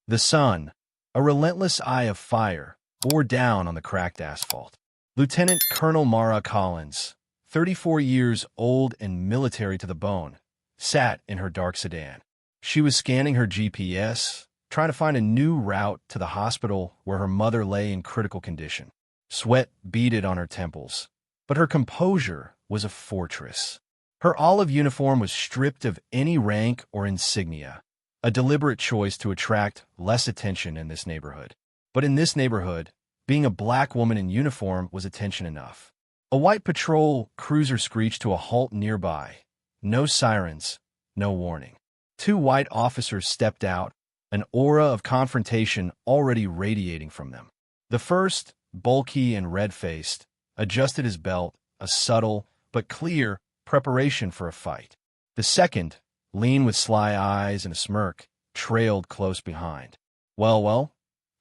The sun, a relentless eye of fire, bore down on the cracked asphalt. Lieutenant Colonel Mara Collins, 34 years old and military to the bone, sat in her dark sedan. She was scanning her GPS, trying to find a new route to the hospital where her mother lay in critical condition. Sweat beaded on her temples, but her composure was a fortress. Her olive uniform was stripped of any rank or insignia, a deliberate choice to attract less attention in this neighborhood. But in this neighborhood, being a black woman in uniform was attention enough. A white patrol cruiser screeched to a halt nearby. No sirens, no warning. Two white officers stepped out, an aura of confrontation already radiating from them. The first, bulky and red-faced, adjusted his belt, a subtle but clear preparation for a fight. The second, lean with sly eyes and a smirk, trailed close behind. Well,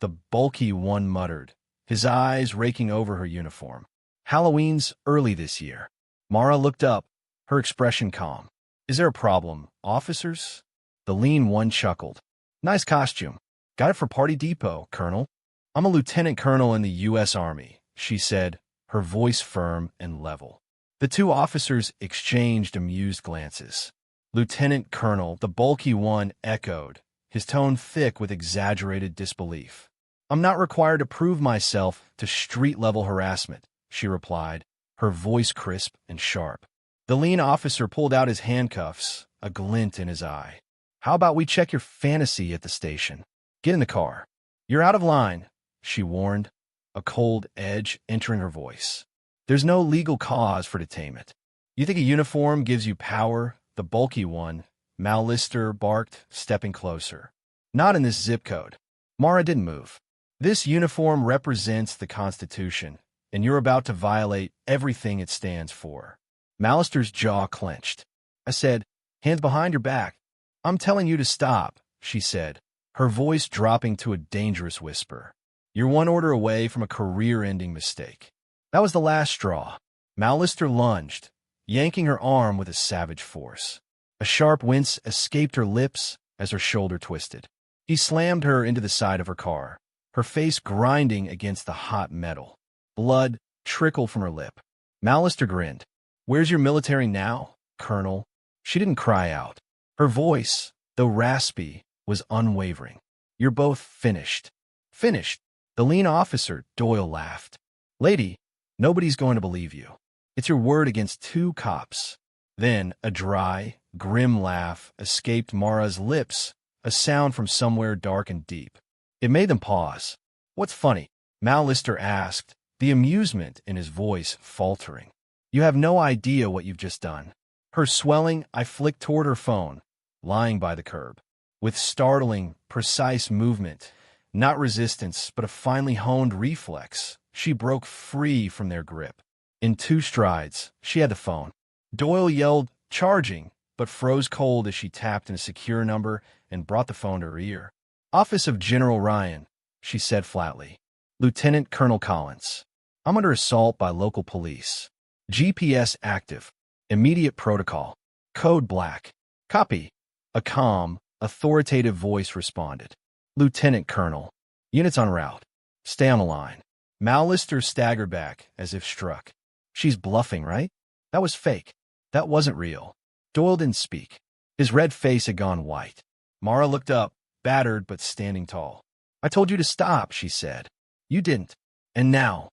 the bulky one muttered, his eyes raking over her uniform. Halloween's early this year. Mara looked up, her expression calm. Is there a problem, officers? The lean one chuckled. Nice costume. Got it for Party Depot, Colonel. I'm a lieutenant colonel in the U.S. Army, she said, her voice firm and level. The two officers exchanged amused glances. Lieutenant Colonel, the bulky one, echoed, his tone thick with exaggerated disbelief. I'm not required to prove myself to street-level harassment, she replied, her voice crisp and sharp. The lean officer pulled out his handcuffs, a glint in his eye. How about we check your fantasy at the station? Get in the car. You're out of line, she warned, a cold edge entering her voice. There's no legal cause for detainment. You think a uniform gives you power? The bulky one, Mal Lister, barked, stepping closer. Not in this zip code. Mara didn't move. This uniform represents the Constitution, and you're about to violate everything it stands for. Mallister's jaw clenched. I said, hands behind your back. I'm telling you to stop, she said, her voice dropping to a dangerous whisper. You're one order away from a career-ending mistake. That was the last straw. Mallister lunged, yanking her arm with a savage force. A sharp wince escaped her lips as her shoulder twisted. He slammed her into the side of her car, her face grinding against the hot metal. Blood trickled from her lip. Mallister grinned. Where's your military now, Colonel? She didn't cry out. Her voice, though raspy, was unwavering. You're both finished. Finished? The lean officer, Doyle, laughed. Lady, nobody's going to believe you. It's your word against two cops. Then a dry, grim laugh escaped Mara's lips, a sound from somewhere dark and deep. It made them pause. What's funny? Mal Lister asked, the amusement in his voice faltering. You have no idea what you've just done. Her swelling, I flicked toward her phone, lying by the curb. With startling, precise movement, not resistance, but a finely honed reflex, she broke free from their grip. In 2 strides, she had the phone. Doyle yelled, charging, but froze cold as she tapped in a secure number and brought the phone to her ear. Office of General Ryan, she said flatly. Lieutenant Colonel Collins. I'm under assault by local police. GPS active. Immediate protocol. Code black. Copy. A calm, authoritative voice responded. Lieutenant Colonel. Units en route. Stay on the line. Mal Lister staggered back, as if struck. She's bluffing, right? That was fake. That wasn't real. Doyle didn't speak. His red face had gone white. Mara looked up, battered but standing tall. I told you to stop, she said. You didn't. And now.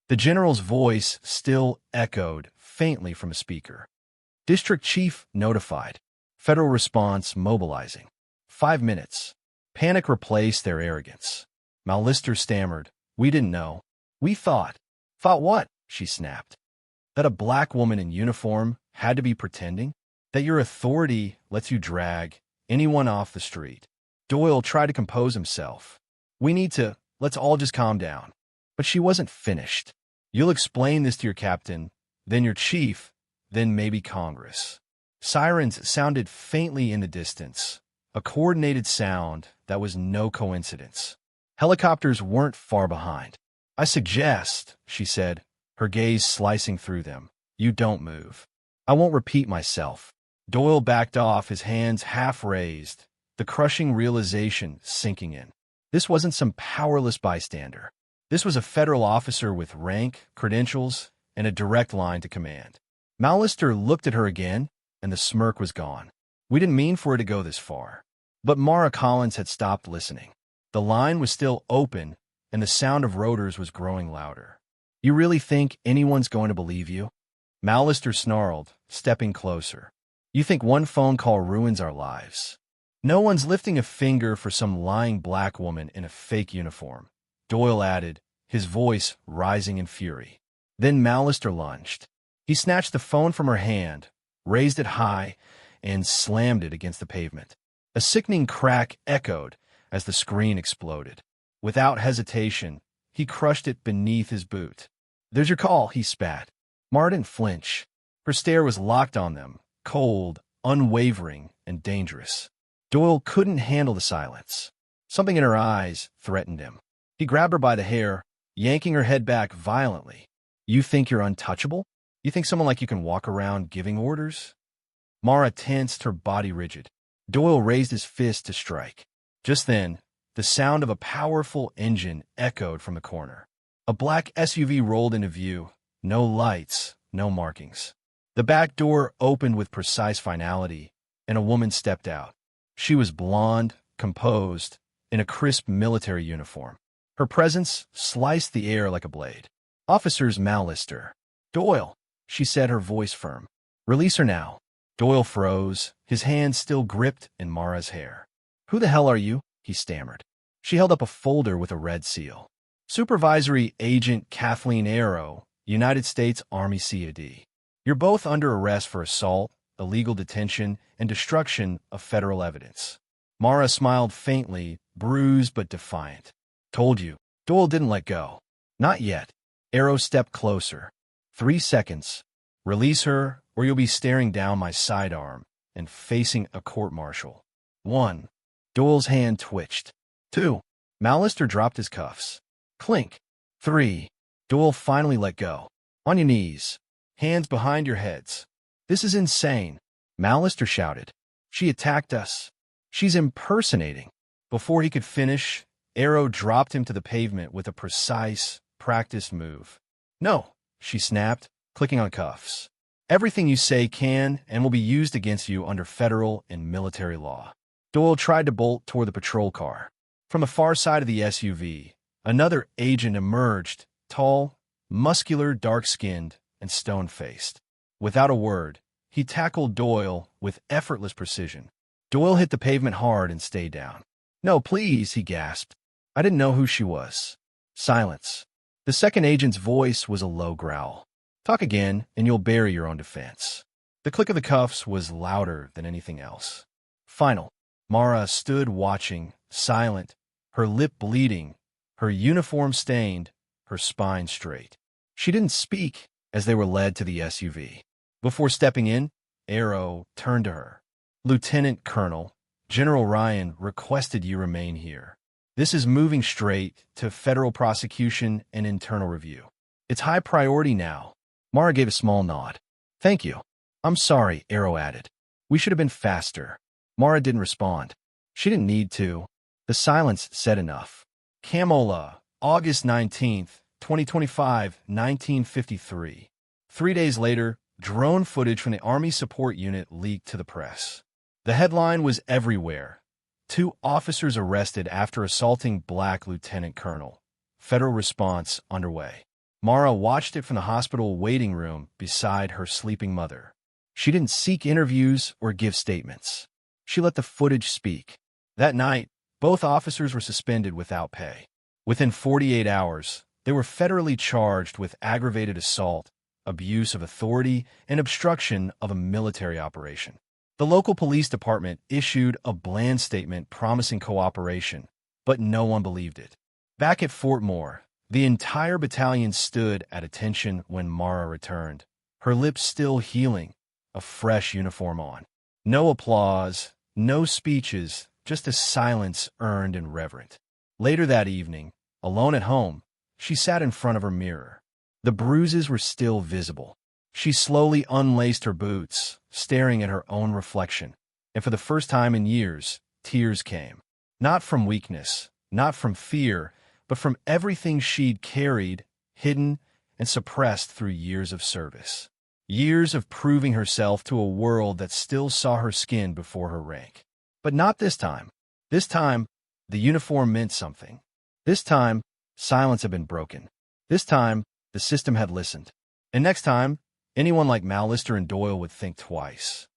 The general's voice still echoed faintly from a speaker. District Chief notified. Federal response mobilizing. 5 minutes. Panic replaced their arrogance. Mal Lister stammered. We didn't know. We thought. Thought what? She snapped. That a black woman in uniform had to be pretending? That your authority lets you drag anyone off the street? Doyle tried to compose himself. Let's all just calm down. But she wasn't finished. You'll explain this to your captain, then your chief, then maybe Congress. Sirens sounded faintly in the distance, a coordinated sound that was no coincidence. Helicopters weren't far behind. I suggest, she said, her gaze slicing through them, you don't move. I won't repeat myself. Doyle backed off, his hands half raised, the crushing realization sinking in. This wasn't some powerless bystander. This was a federal officer with rank, credentials, and a direct line to command. Mallister looked at her again, and the smirk was gone. We didn't mean for it to go this far. But Mara Collins had stopped listening. The line was still open, and the sound of rotors was growing louder. You really think anyone's going to believe you? Mallister snarled, stepping closer. You think one phone call ruins our lives? No one's lifting a finger for some lying black woman in a fake uniform, Doyle added, his voice rising in fury. Then Mallister lunged. He snatched the phone from her hand, raised it high, and slammed it against the pavement. A sickening crack echoed as the screen exploded. Without hesitation, he crushed it beneath his boot. There's your call, he spat. Mara didn't flinch. Her stare was locked on them, cold, unwavering, and dangerous. Doyle couldn't handle the silence. Something in her eyes threatened him. He grabbed her by the hair, yanking her head back violently. You think you're untouchable? You think someone like you can walk around giving orders? Mara tensed, her body rigid. Doyle raised his fist to strike. Just then, the sound of a powerful engine echoed from the corner. A black SUV rolled into view. No lights, no markings. The back door opened with precise finality, and a woman stepped out. She was blonde, composed, in a crisp military uniform. Her presence sliced the air like a blade. Officers Mallister. Doyle, she said, her voice firm. Release her now. Doyle froze, his hand still gripped in Mara's hair. Who the hell are you? He stammered. She held up a folder with a red seal. Supervisory Agent Kathleen Arrow, United States Army CAD. You're both under arrest for assault, illegal detention, and destruction of federal evidence. Mara smiled faintly, bruised but defiant. Told you. Doyle didn't let go. Not yet. Arrow stepped closer. 3 seconds. Release her, or you'll be staring down my sidearm and facing a court-martial. 1. Doyle's hand twitched. 2. Mallister dropped his cuffs. Clink. 3. Doyle finally let go. On your knees. Hands behind your heads. This is insane, Mallister shouted. She attacked us. She's impersonating. Before he could finish, Arrow dropped him to the pavement with a precise, practiced move. No, she snapped, clicking on cuffs. Everything you say can and will be used against you under federal and military law. Doyle tried to bolt toward the patrol car. From the far side of the SUV, another agent emerged, tall, muscular, dark-skinned, and stone-faced. Without a word, he tackled Doyle with effortless precision. Doyle hit the pavement hard and stayed down. No, please, he gasped. I didn't know who she was. Silence. The second agent's voice was a low growl. Talk again, and you'll bury your own defense. The click of the cuffs was louder than anything else. Final. Mara stood watching, silent, her lip bleeding, her uniform stained, her spine straight. She didn't speak as they were led to the SUV. Before stepping in, Arrow turned to her. Lieutenant Colonel, General Ryan requested you remain here. This is moving straight to federal prosecution and internal review. It's high priority now. Mara gave a small nod. Thank you. I'm sorry, Arrow added. We should have been faster. Mara didn't respond. She didn't need to. The silence said enough. Camola, August 19th, 2025, 1953. 3 days later, drone footage from the Army Support Unit leaked to the press. The headline was everywhere. 2 officers arrested after assaulting black lieutenant colonel. Federal response underway. Mara watched it from the hospital waiting room beside her sleeping mother. She didn't seek interviews or give statements. She let the footage speak. That night, both officers were suspended without pay. Within 48 hours, they were federally charged with aggravated assault, abuse of authority, and obstruction of a military operation. The local police department issued a bland statement promising cooperation, but no one believed it. Back at Fort Moore, the entire battalion stood at attention when Mara returned, her lips still healing, a fresh uniform on. No applause, no speeches, just a silence earned and reverent. Later that evening, alone at home, she sat in front of her mirror. The bruises were still visible. She slowly unlaced her boots, staring at her own reflection, and for the first time in years, tears came. Not from weakness, not from fear, but from everything she'd carried, hidden, and suppressed through years of service. Years of proving herself to a world that still saw her skin before her rank. But not this time. This time, the uniform meant something. This time, silence had been broken. This time, the system had listened. And next time, anyone like Mallister and Doyle would think twice.